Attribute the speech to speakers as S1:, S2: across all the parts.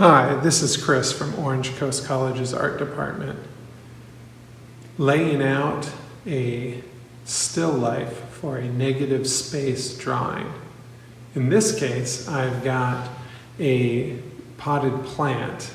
S1: Hi, this is Chris from Orange Coast College's art department, laying out a still life for a negative space drawing. In this case, I've got a potted plant.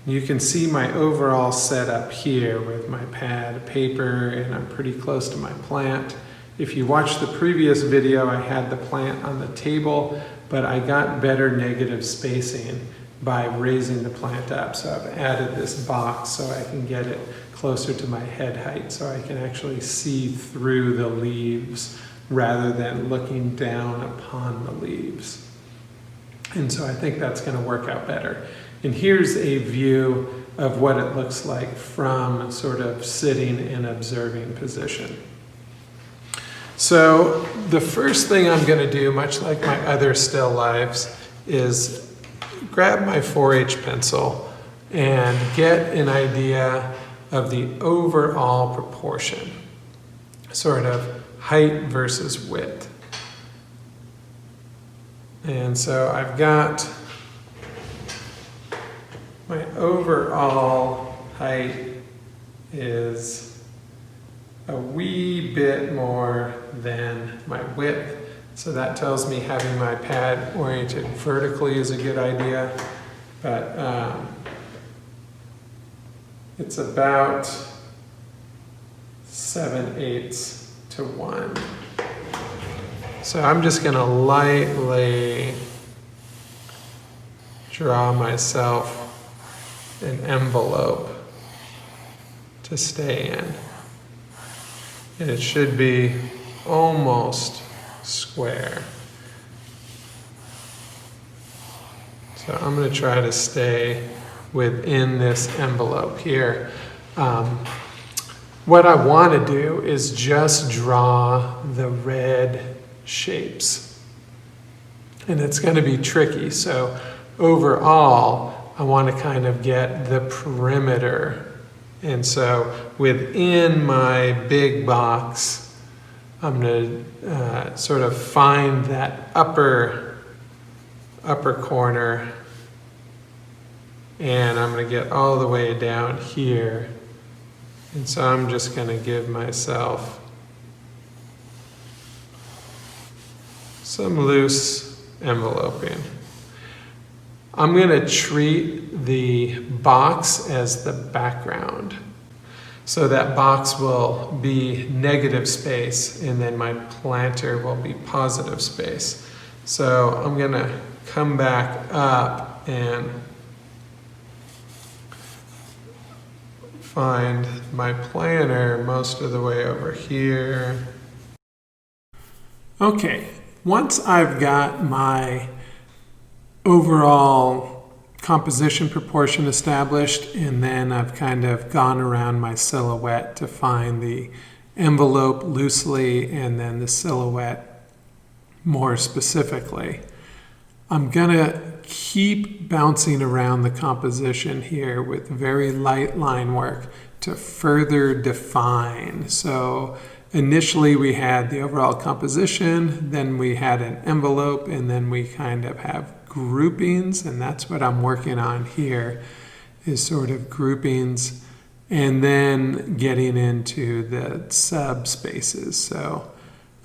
S1: You can see my overall setup here with my pad of paper, and I'm pretty close to my plant. If you watched the previous video, I had the plant on the table, but I got better negative spacing by raising the plant up. So I've added this box so I can get it closer to my head height so I can actually see through the leaves rather than looking down upon the leaves. And so I think that's going to work out better. And here's a view of what it looks like from sort of sitting in observing position. So the first thing I'm going to do, much like my other still lifes, is grab my 4H pencil and get an idea of the overall proportion, sort of height versus width. And so I've got my overall height is a wee bit more than my width. So that tells me having my pad oriented vertically is a good idea. But it's about 7/8 to 1. So I'm just going to lightly draw myself an envelope to stay in. And it should be almost square. So I'm going to try to stay within this envelope here. What I want to do is just draw the red shapes. And it's going to be tricky. So overall, I want to kind of get the perimeter. And so within my big box, I'm going to sort of find that upper corner, and I'm going to get all the way down here. And so I'm just going to give myself some loose enveloping. I'm going to treat the box as the background. So that box will be negative space, and then my planter will be positive space. So I'm going to come back up and find my planter most of the way over here. Okay, once I've got my overall composition proportion established, and then I've kind of gone around my silhouette to find the envelope loosely and then the silhouette more specifically. I'm gonna keep bouncing around the composition here with very light line work to further define. So initially we had the overall composition, then we had an envelope, and then we kind of have groupings, and that's what I'm working on here, is sort of groupings, and then getting into the subspaces. So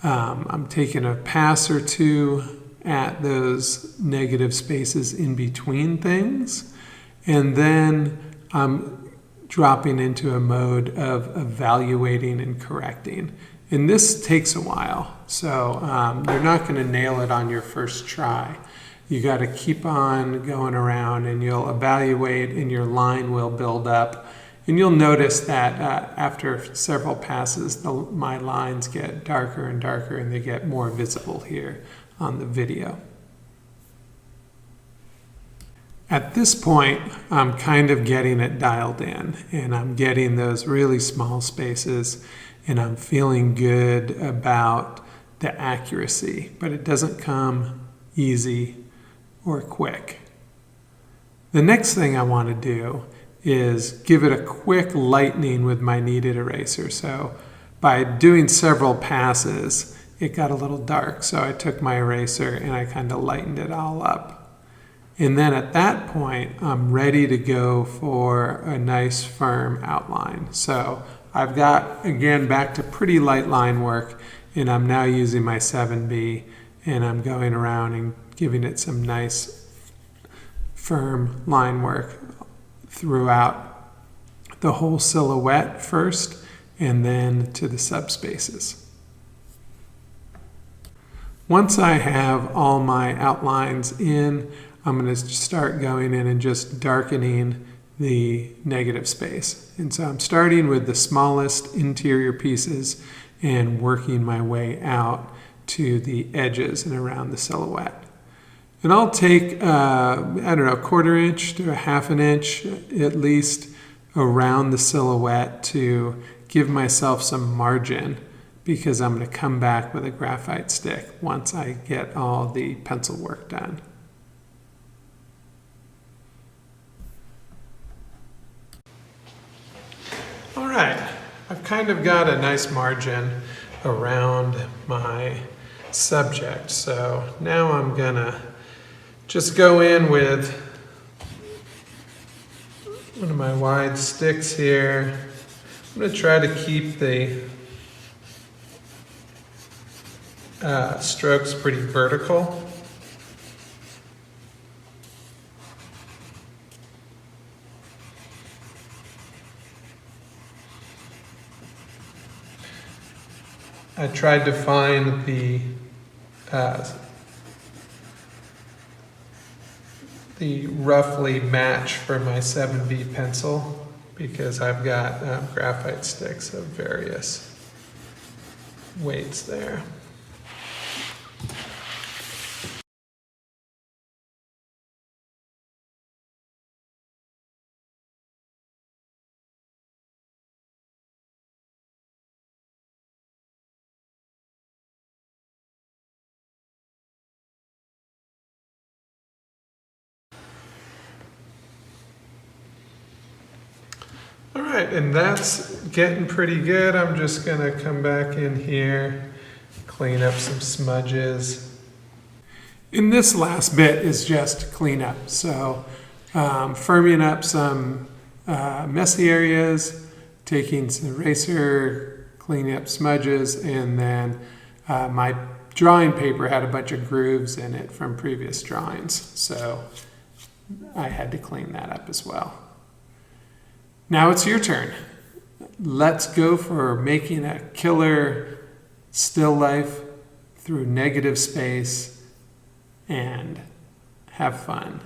S1: I'm taking a pass or two at those negative spaces in between things, and then I'm dropping into a mode of evaluating and correcting. And this takes a while, so you're not going to nail it on your first try. You got to keep on going around, and you'll evaluate, and your line will build up. And you'll notice that after several passes, my lines get darker and darker, and they get more visible here on the video. At this point, I'm kind of getting it dialed in, and I'm getting those really small spaces, and I'm feeling good about the accuracy, but it doesn't come easy or quick. The next thing I want to do is give it a quick lightening with my kneaded eraser. So by doing several passes, it got a little dark. So I took my eraser and I kind of lightened it all up. And then at that point, I'm ready to go for a nice firm outline. So I've got, again, back to pretty light line work, and I'm now using my 7B, and I'm going around and giving it some nice firm line work throughout the whole silhouette first, and then to the subspaces. Once I have all my outlines in, I'm going to start going in and just darkening the negative space. And so I'm starting with the smallest interior pieces and working my way out to the edges and around the silhouette. And I'll take, I don't know, a 1/4 inch to a 1/2 inch at least around the silhouette to give myself some margin, because I'm going to come back with a graphite stick once I get all the pencil work done. All right, I've kind of got a nice margin around my subject. So now I'm gonna just go in with one of my wide sticks here. I'm gonna try to keep the strokes pretty vertical. I tried to find the roughly match for my 7B pencil, because I've got graphite sticks of various weights there. All right, and that's getting pretty good. I'm just gonna come back in here, clean up some smudges. And this last bit is just cleanup. So firming up some messy areas, taking some eraser, cleaning up smudges, and then my drawing paper had a bunch of grooves in it from previous drawings. So I had to clean that up as well. Now it's your turn. Let's go for making a killer still life through negative space and have fun.